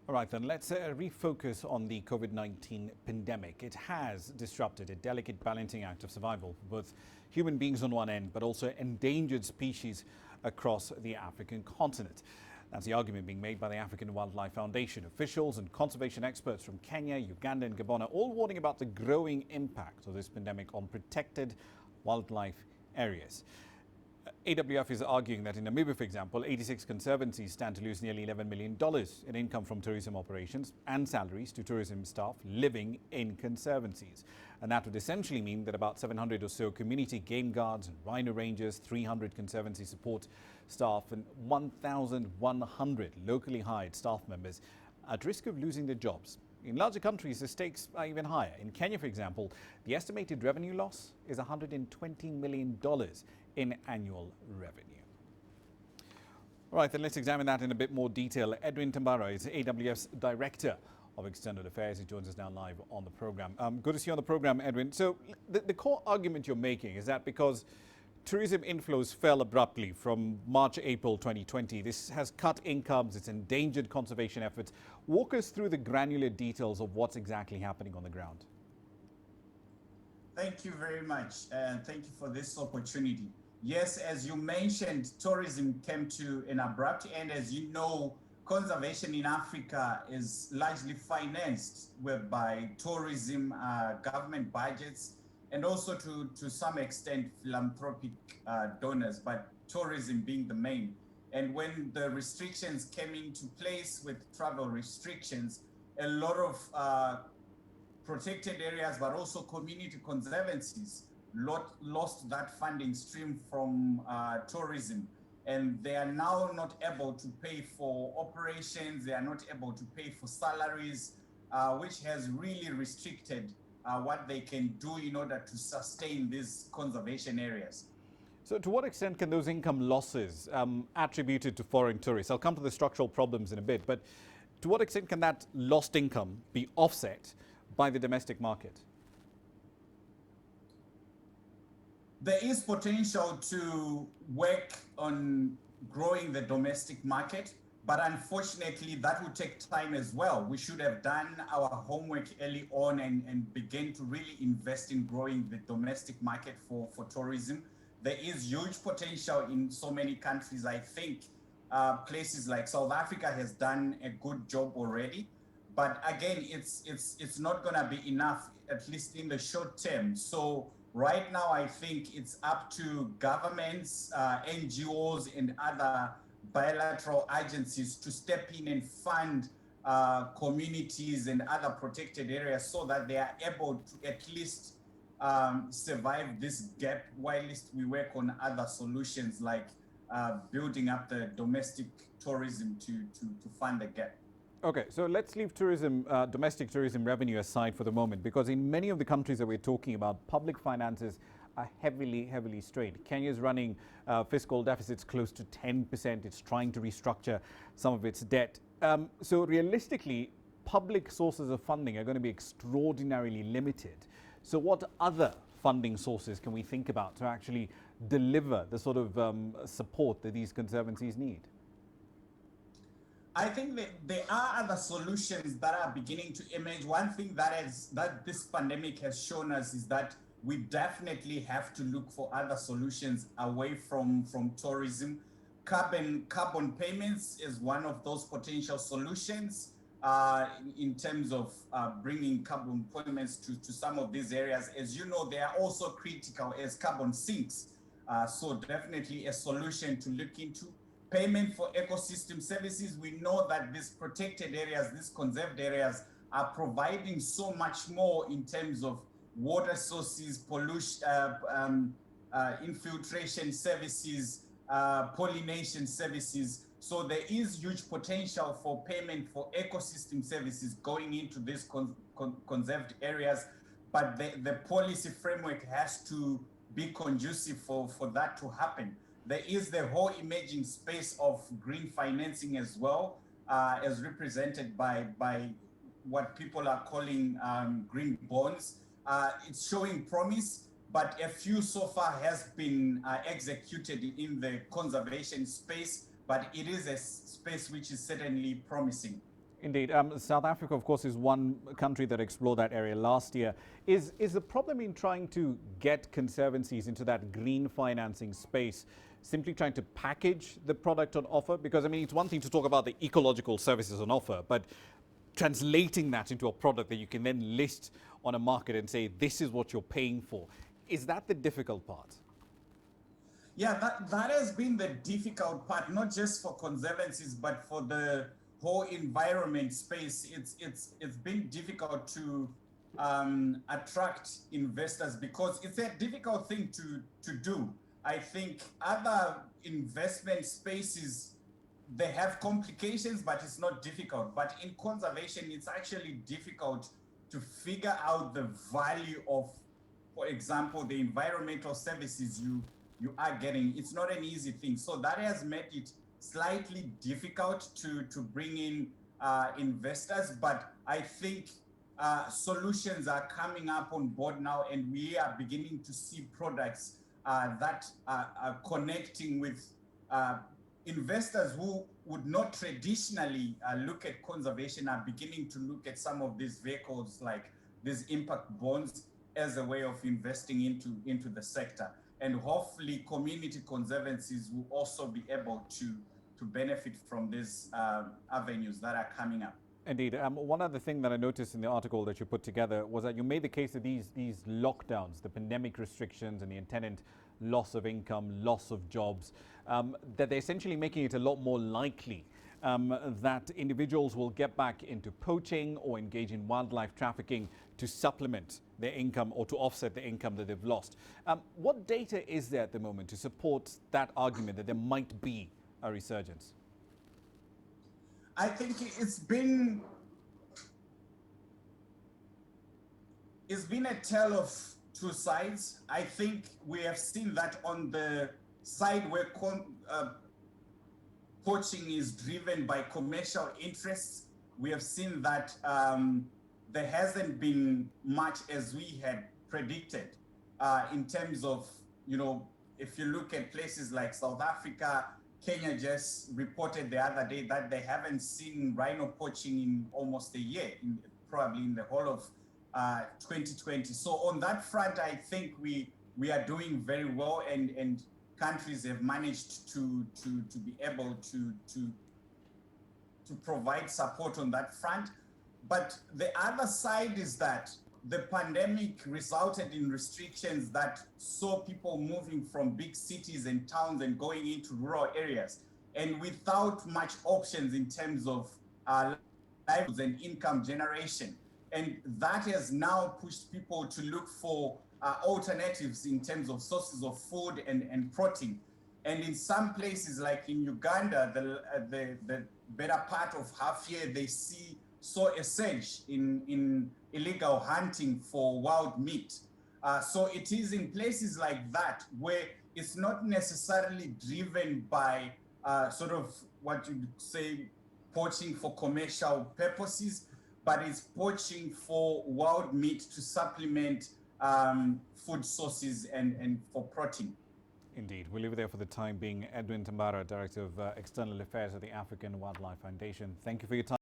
All right, then let's refocus on the COVID-19 pandemic. It has disrupted a delicate balancing act of survival for both human beings on one end, but also endangered species across the African continent. That's the argument being made by the African Wildlife Foundation. Officials and conservation experts from Kenya, Uganda and Gabon are all warning about the growing impact of this pandemic on protected wildlife areas. AWF is arguing that in Namibia, for example, 86 conservancies stand to lose nearly $11 million in income from tourism operations and salaries to tourism staff living in conservancies. And that would essentially mean that about 700 or so community game guards and rhino rangers, 300 conservancy support staff and 1,100 locally hired staff members are at risk of losing their jobs. In larger countries, the stakes are even higher. In Kenya, for example, the estimated revenue loss is $120 million in annual revenue. All right, then let's examine that in a bit more detail. Edwin Tambara is AWF's Director of External Affairs. He joins us now live on the program. Good to see you on the program, Edwin. So the core argument you're making is that because tourism inflows fell abruptly from March, April 2020, this has cut incomes, it's endangered conservation efforts. Walk us through the granular details of what's exactly happening on the ground. Thank you very much, and thank you for this opportunity. Yes, as you mentioned, tourism came to an abrupt end. As you know, conservation in Africa is largely financed by tourism, government budgets, and also to some extent philanthropic donors, but tourism being the main. And when the restrictions came into place with travel restrictions, a lot of protected areas, but also community conservancies lost that funding stream from tourism. And they are now not able to pay for operations, they are not able to pay for salaries, which has really restricted what they can do in order to sustain these conservation areas. So to what extent can those income losses attributed to foreign tourists, I'll come to the structural problems in a bit, but to what extent can that lost income be offset by the domestic market? There is potential to work on growing the domestic market, but unfortunately that will take time as well. We should have done our homework early on and begin to really invest in growing the domestic market for tourism. There is huge potential in so many countries. I think places like South Africa has done a good job already. But again, it's not going to be enough, at least in the short term. So right now, I think it's up to governments, NGOs, and other bilateral agencies to step in and fund communities and other protected areas so that they are able to at least survive this gap whilst we work on other solutions like building up the domestic tourism to fund the gap. Okay, so let's leave tourism, domestic tourism revenue aside for the moment, because in many of the countries that we're talking about, public finances are heavily strained. Kenya is running fiscal deficits close to 10%. It's trying to restructure some of its debt. So realistically, public sources of funding are going to be extraordinarily limited. So what other funding sources can we think about to actually deliver the sort of support that these conservancies need? I think that there are other solutions that are beginning to emerge. One thing that this pandemic has shown us is that we definitely have to look for other solutions away from tourism. Carbon payments is one of those potential solutions in terms of bringing carbon payments to some of these areas. As you know, they are also critical as carbon sinks. So definitely a solution to look into. Payment for ecosystem services. We know that these protected areas, these conserved areas are providing so much more in terms of water sources, pollution, infiltration services, pollination services. So there is huge potential for payment for ecosystem services going into these conserved areas, but the policy framework has to be conducive for that to happen. There is the whole emerging space of green financing as well, as represented by what people are calling green bonds. It's showing promise, but a few so far has been executed in the conservation space, but it is a space which is certainly promising. Indeed. South Africa, of course, is one country that explored that area last year. Is the problem in trying to get conservancies into that green financing space simply trying to package the product on offer? Because, I mean, it's one thing to talk about the ecological services on offer, but translating that into a product that you can then list on a market and say, this is what you're paying for. Is that the difficult part? Yeah, that has been the difficult part, not just for conservancies, but for the whole environment space. It's been difficult to attract investors because it's a difficult thing to do. I think other investment spaces, they have complications, but it's not difficult. But in conservation, it's actually difficult to figure out the value of, for example, the environmental services you are getting. It's not an easy thing. So that has made it slightly difficult to bring in investors. But I think solutions are coming up on board now, and we are beginning to see products that are connecting with investors who would not traditionally look at conservation, are beginning to look at some of these vehicles like these impact bonds as a way of investing into the sector. And hopefully community conservancies will also be able to benefit from these avenues that are coming up. Indeed. One other thing that I noticed in the article that you put together was that you made the case that these lockdowns, the pandemic restrictions and the attendant loss of income, loss of jobs, that they're essentially making it a lot more likely that individuals will get back into poaching or engage in wildlife trafficking to supplement their income or to offset the income that they've lost. What data is there at the moment to support that argument that there might be a resurgence? I think it's been a tale of two sides. I think we have seen that on the side where poaching is driven by commercial interests, we have seen that there hasn't been much as we had predicted in terms of, if you look at places like South Africa, Kenya just reported the other day that they haven't seen rhino poaching in almost a year, probably in the whole of 2020. So on that front, I think we are doing very well, and countries have managed to be able to provide support on that front. But the other side is that the pandemic resulted in restrictions that saw people moving from big cities and towns and going into rural areas, and without much options in terms of livelihoods and income generation. And that has now pushed people to look for alternatives in terms of sources of food and protein. And in some places, like in Uganda, the better part of half year, they saw a surge in illegal hunting for wild meat. So it is in places like that where it's not necessarily driven by sort of what you'd say poaching for commercial purposes, but it's poaching for wild meat to supplement food sources and for protein. Indeed. We'll leave it there for the time being. Edwin Tambara, Director of External Affairs at the African Wildlife Foundation. Thank you for your time.